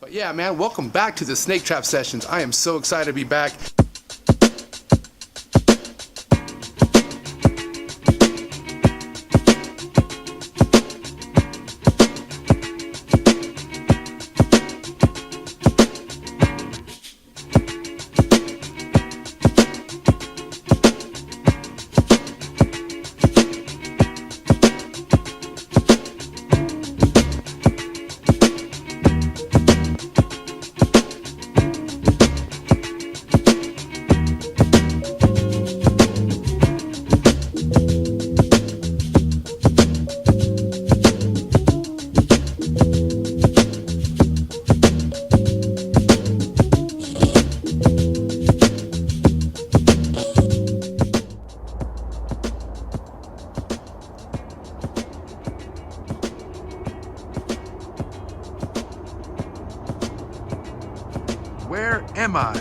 But yeah, man, welcome back to the Snake Trap Sessions. I am so excited to be back. Where am I?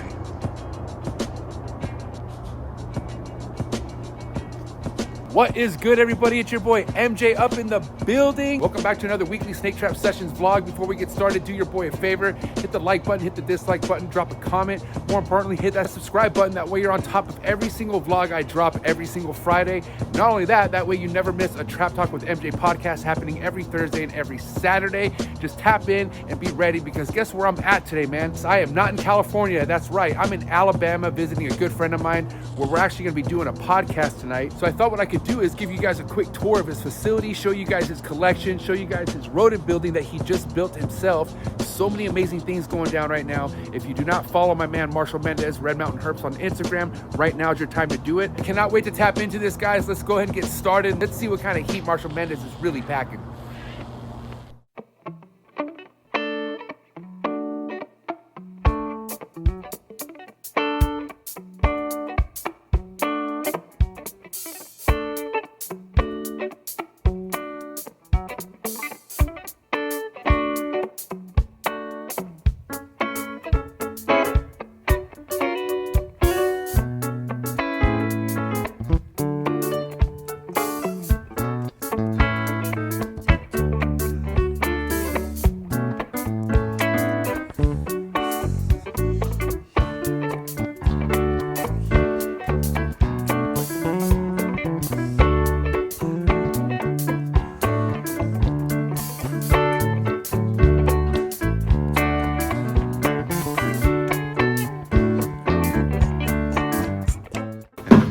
What is good, everybody? It's your boy MJ up in the building. Welcome back to another weekly Snake Trap Sessions vlog. Before we get started, do your boy a favor. Hit the like button, hit the dislike button, drop a comment. More importantly, hit that subscribe button. That way you're on top of every single vlog I drop every single Friday. Not only that, that way you never miss a Trap Talk with MJ podcast happening every Thursday and every Saturday. Just tap in and be ready, because guess where I'm at today, man? I am not in California. That's right. I'm in Alabama visiting a good friend of mine where we're actually going to be doing a podcast tonight. So I thought what I could do is give you guys a quick tour of his facility, show you guys his collection, show you guys his rodent building that he just built himself. So many amazing things going down right now. If you do not follow my man Marcial Mendez, Red Mountain Herps on Instagram, right now is your time to do it. I cannot wait to tap into this, guys. Let's go ahead and get started. Let's see what kind of heat Marcial Mendez is really packing.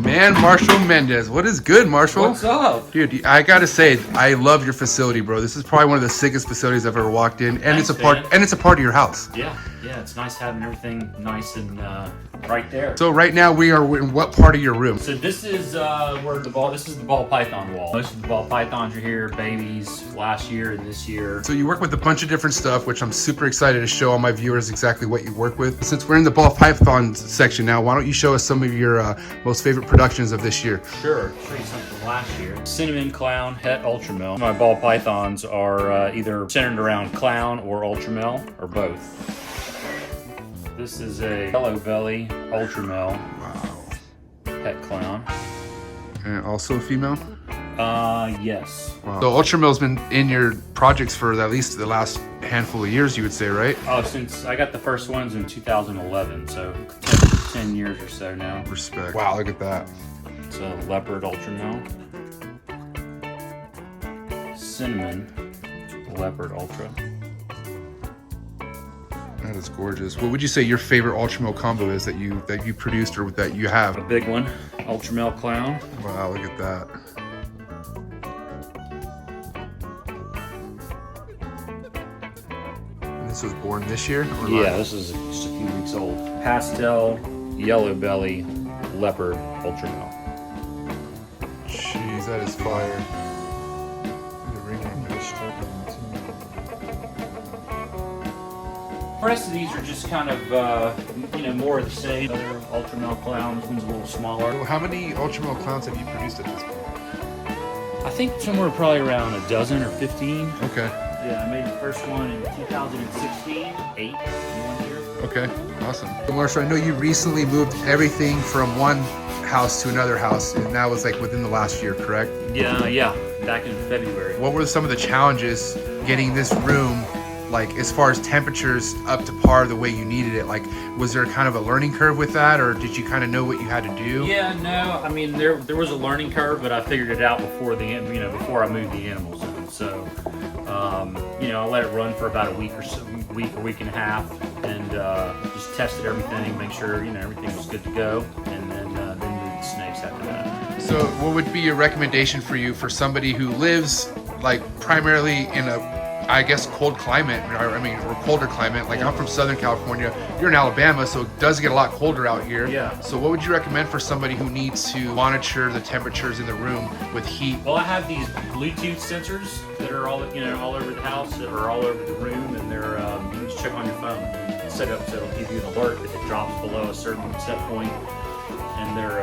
Man, Marcial Mendez. What is good, Marcial? What's up? Dude, I gotta say, I love your facility, bro. This is probably one of the sickest facilities I've ever walked in, and Thanks, it's a part of your house. Yeah, it's nice having everything nice and right there. So right now we are in what part of your room? So this is where this is the ball python wall. Most of the ball pythons are here, babies, last year and this year. So you work with a bunch of different stuff, which I'm super excited to show all my viewers exactly what you work with. Since we're in the ball python section now, why don't you show us some of your most favorite productions of this year? Sure, show you something from last year. Cinnamon, clown, het, ultramel. My ball pythons are either centered around clown or ultramel, or both. This is a yellow belly ultramel. Wow. Het clown. And also female? Yes. Wow. So ultramel's been in your projects for at least the last handful of years, you would say, right? Oh, since I got the first ones in 2011, so 10 years or so now. Respect. Wow, look at that. It's a leopard ultramel. Cinnamon leopard ultra. That is gorgeous. What would you say your favorite ultramel combo is that you produced or that you have? A big one, ultramel clown. Wow, look at that. And this was born this year? Or Yeah, this is just a few weeks old. Pastel, yellow belly, leopard ultramel. Jeez, that is fire. The ring The rest of these are just kind of, more of the same. Other ultramel clowns, one's a little smaller. How many ultramel clowns have you produced at this point? I think somewhere probably around a dozen or 15. Okay. Yeah, I made the first one in 2016, 8 in 1 year. Okay, awesome. Marcial, I know you recently moved everything from one house to another house, and that was like within the last year, correct? Yeah, back in February. What were some of the challenges getting this room like as far as temperatures up to par the way you needed it? Like, was there kind of a learning curve with that, or did you kind of know what you had to do? Yeah, no, I mean there was a learning curve, but I figured it out before before I moved the animals in. So I let it run for about a week and a half, and just tested everything, make sure everything was good to go, and then moved the snakes after that. So what would be your recommendation for somebody who lives like primarily in a, I guess, cold climate, or colder climate? Like, I'm from Southern California, you're in Alabama, so it does get a lot colder out here. Yeah. So what would you recommend for somebody who needs to monitor the temperatures in the room with heat? Well, I have these Bluetooth sensors that are all over the house or all over the room, and they're you can just check on your phone. It's set up so it'll give you an alert if it drops below a certain set point, and they're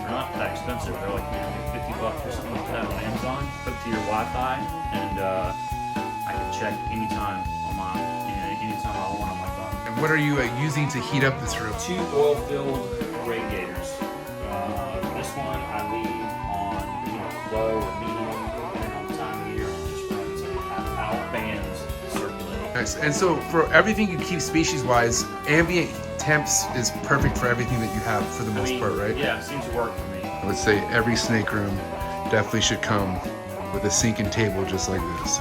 not that expensive. They're like $50 or something like that on Amazon. Hook to your Wi-Fi, and I can check anytime on anytime I want on my phone. And what are you using to heat up this room? 2 oil-filled radiators. This one I leave on low or medium, depending on the time of year, and just runs half-hour fans circulating. Nice. And so for everything you keep species-wise, ambient temps is perfect for everything that you have for the most part, right? Yeah, it seems to work for me. I would say every snake room definitely should come with a sink and table just like this.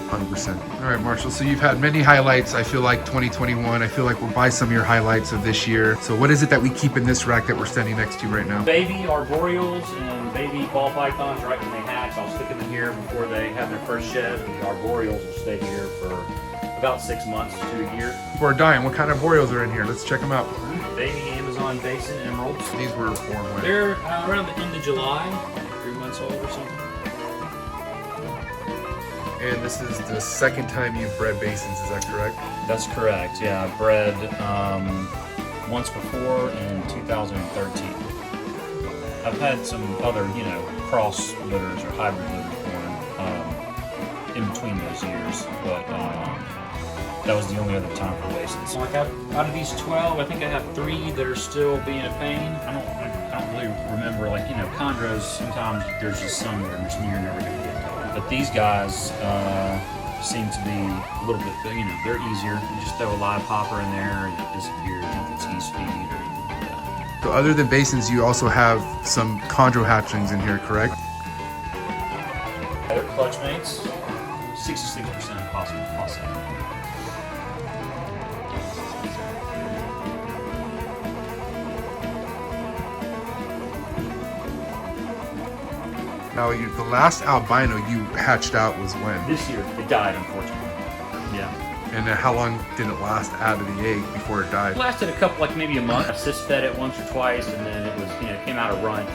100%. All right, Marcial, so you've had many highlights. I feel like 2021, I feel like we'll buy some of your highlights of this year. So what is it that we keep in this rack that we're standing next to right now? Baby Arboreals and baby ball pythons right when they hatch. I'll stick them in here before they have their first shed. And the Arboreals will stay here for about 6 months to a year. Before dying, what kind of Arboreals are in here? Let's check them out. Baby Amazon Basin Emeralds. These were born when? They're around the end of July, 3 months old or something. And this is the second time you've bred Basins, is that correct? That's correct, yeah. I bred once before in 2013. I've had some other, cross litters or hybrid litters born in between those years, but that was the only other time for Basins. Like out of these 12, I think I have 3 that are still being a pain. I don't really remember, chondros, sometimes there's just some that you're never going to get to. But these guys seem to be a little bit, they're easier. You just throw a live popper in there and it disappears if it's E-speed or anything like that. So other than Basins, you also have some chondro hatchlings in here, correct? They're clutch mates, 66% possible offset. Now, the last albino you hatched out was when? This year, it died, unfortunately. Yeah. And how long did it last out of the egg before it died? It lasted a couple, maybe a month. I cyst-fed it once or twice, and then it was, it came out of runt.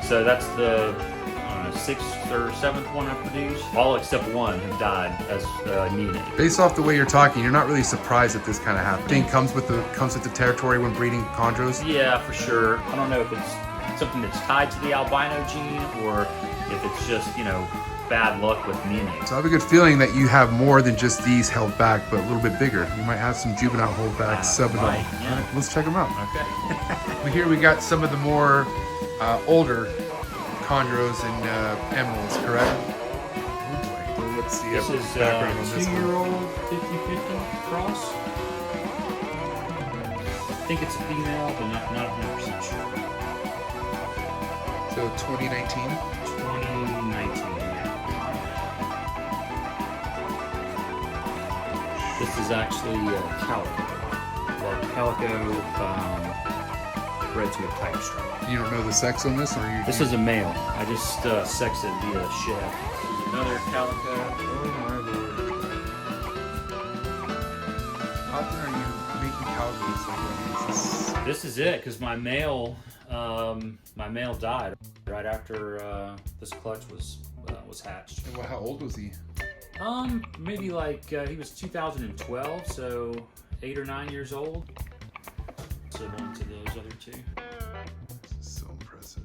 So that's the 6th or 7th one I produced. All except one have died as neonate. Based off the way you're talking, you're not really surprised that this kind of happened. Think comes with the territory when breeding chondros? Yeah, for sure. I don't know if it's something that's tied to the albino gene or if it's just, bad luck with neonates. So I have a good feeling that you have more than just these held back, but a little bit bigger. You might have some juvenile holdbacks, subadult. Right, yeah. Right, let's check them out. Okay. Here we got some of the more older chondros and emeralds, correct? Oh boy. Let's see. This is background on this one. 2-year-old 50-50 cross. I think it's a female, but not 100% sure. So 2019? 2019, yeah. This is actually calico. Well, calico bred to a tiger stripe. You don't know the sex on this, or you? This is a male. I just sexed it via shed. This is another calico. Oh my lord. How often are you making calicos like this? This is it, because my male died right after this clutch was hatched. And how old was he? Maybe he was 2012, so 8 or 9 years old. So on to those other 2. This is so impressive.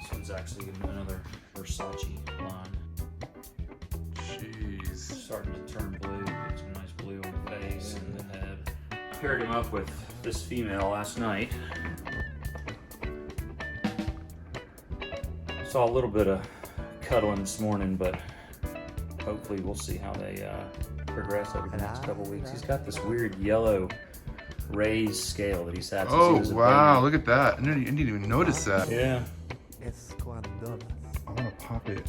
This one's actually another Versace line. Jeez. Starting to turn blue, get some nice blue on the face and the head. I paired him up with this female last night. Saw a little bit of cuddling this morning, but hopefully we'll see how they progress over the next couple weeks. He's got this weird yellow raised scale that he's had since he was a wow, baby. look at that. I didn't even notice that. Yeah. I want to pop it.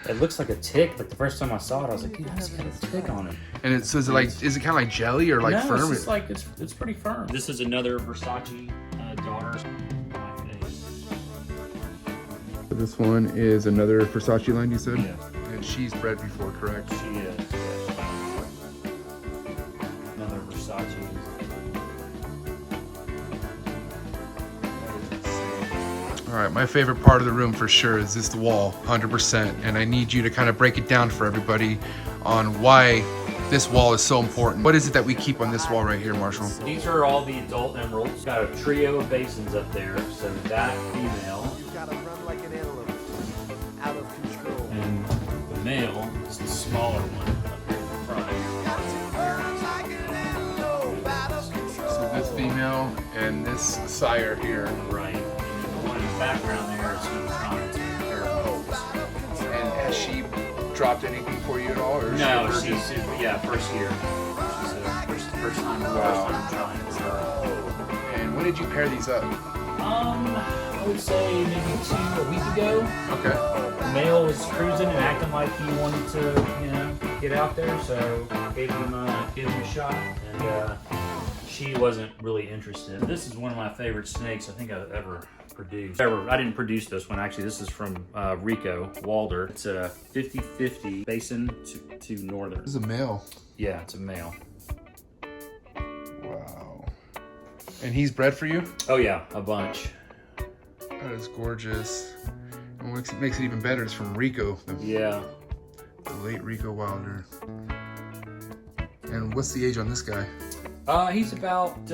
It looks like a tick. Like the first time I saw it, I was like, dude, that's got a tick on it. And it says like, is it kind of like jelly or like no, firm? It's just like it's pretty firm. This is another Versace daughter. This one is another Versace line, you said? Yeah. And she's bred before, correct? She is. Another Versace. All right, my favorite part of the room for sure is this wall, 100%. And I need you to kind of break it down for everybody on why this wall is so important. What is it that we keep on this wall right here, Marshall? These are all the adult emeralds. Got a trio of basins up there. So that female. You gotta run like an antelope, out of control. And the male is the smaller one up here in the front. So this female and this sire here. Right. And then the one in the background there is Herp. And has she dropped anything for you at all? Or is No, she she's first year. She's first time trying. So. And when did you pair these up? I would say maybe a week ago. Okay. The male was cruising and acting like he wanted to, get out there, so gave him a shot, and she wasn't really interested. This is one of my favorite snakes I think I've ever produced. I didn't produce this one, actually. This is from Rico Walder. It's a 50-50 basin to northern. This is a male. Yeah, it's a male. Wow. And he's bred for you? Oh yeah, a bunch. That is gorgeous. And what makes it even better is from Rico. Yeah. The late Rico Wilder. And what's the age on this guy? He's about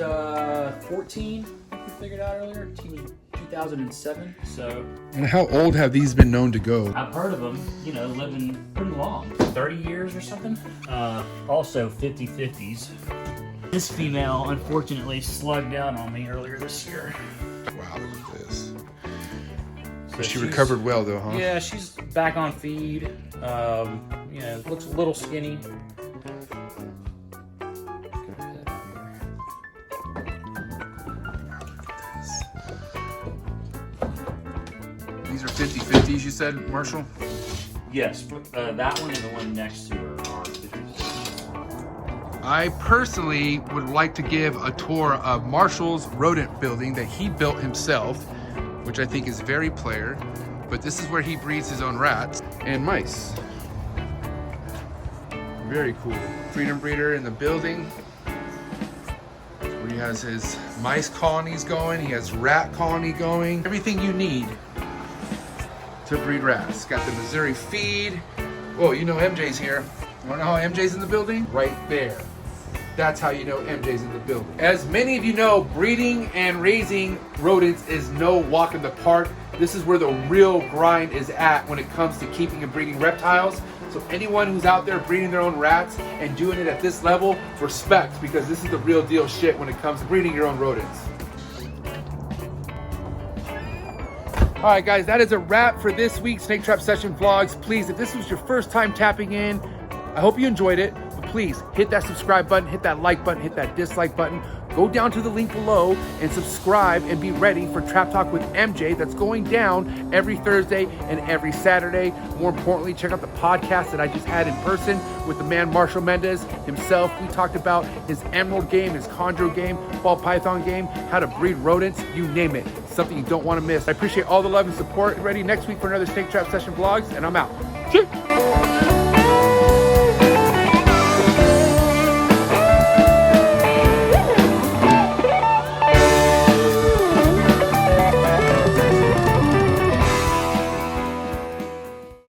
14, I think we figured out earlier. He was 2007, so. And how old have these been known to go? I've heard of them, living pretty long. 30 years or something. Also 50-50s. This female, unfortunately, slugged out on me earlier this year. Wow, look at this. So She recovered well though, huh? Yeah, she's back on feed. Looks a little skinny. These are 50-50s, you said, Marshall? Yes, that one and the one next to her are 50-50. I personally would like to give a tour of Marshall's rodent building that he built himself, which I think is very player, but this is where he breeds his own rats and mice. Very cool. Freedom breeder in the building, where he has his mice colonies going, he has rat colony going, everything you need to breed rats. Got the Missouri feed. Oh, you know MJ's here. You wanna know how MJ's in the building? Right there. That's how you know MJ's in the building. As many of you know, breeding and raising rodents is no walk in the park. This is where the real grind is at when it comes to keeping and breeding reptiles. So anyone who's out there breeding their own rats and doing it at this level, respect, because this is the real deal shit when it comes to breeding your own rodents. All right, guys, that is a wrap for this week's Snake Trap Session Vlogs. Please, if this was your first time tapping in, I hope you enjoyed it. But please hit that subscribe button, hit that like button, hit that dislike button. Go down to the link below and subscribe and be ready for Trap Talk with MJ that's going down every Thursday and every Saturday. More importantly, check out the podcast that I just had in person with the man Marcial Mendez himself. We talked about his emerald game, his chondro game, ball python game, how to breed rodents, you name it. Something you don't want to miss. I appreciate all the love and support. Ready next week for another Snake Trap Session Vlogs, and I'm out. Cheers.